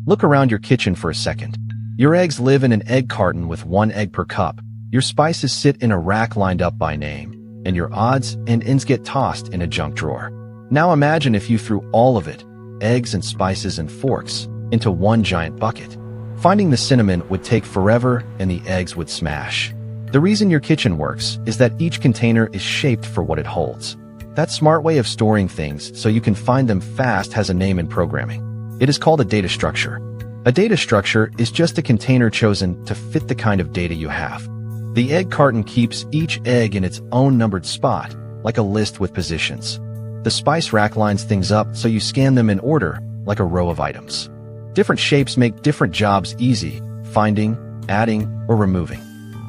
Look around your kitchen for a second. Your eggs live in an egg carton with 1 egg per cup. Your spices sit in a rack lined up by name, and your odds and ends get tossed in a junk drawer. Now imagine if you threw all of it, eggs and spices and forks, into one giant bucket. Finding the cinnamon would take forever and the eggs would smash. The reason your kitchen works is that each container is shaped for what it holds. That smart way of storing things so you can find them fast has a name in programming. It is called a data structure. A data structure is just a container chosen to fit the kind of data you have. The egg carton keeps each egg in its own numbered spot, like a list with positions. The spice rack lines things up so you scan them in order, like a row of items. Different shapes make different jobs easy, finding, adding, or removing.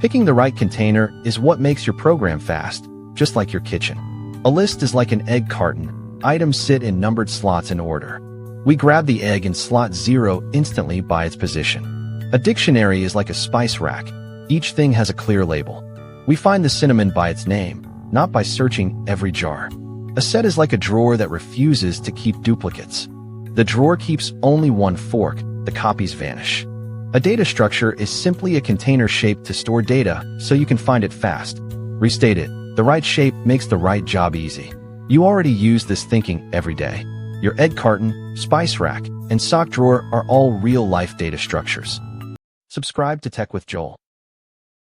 Picking the right container is what makes your program fast, just like your kitchen. A list is like an egg carton. Items sit in numbered slots in order. We grab the egg in slot 0 instantly by its position. A dictionary is like a spice rack. Each thing has a clear label. We find the cinnamon by its name, not by searching every jar. A set is like a drawer that refuses to keep duplicates. The drawer keeps only 1 fork, the copies vanish. A data structure is simply a container shaped to store data so you can find it fast. Restate it, the right shape makes the right job easy. You already use this thinking every day. Your egg carton, spice rack, and sock drawer are all real-life data structures. Subscribe to Tech with Joel.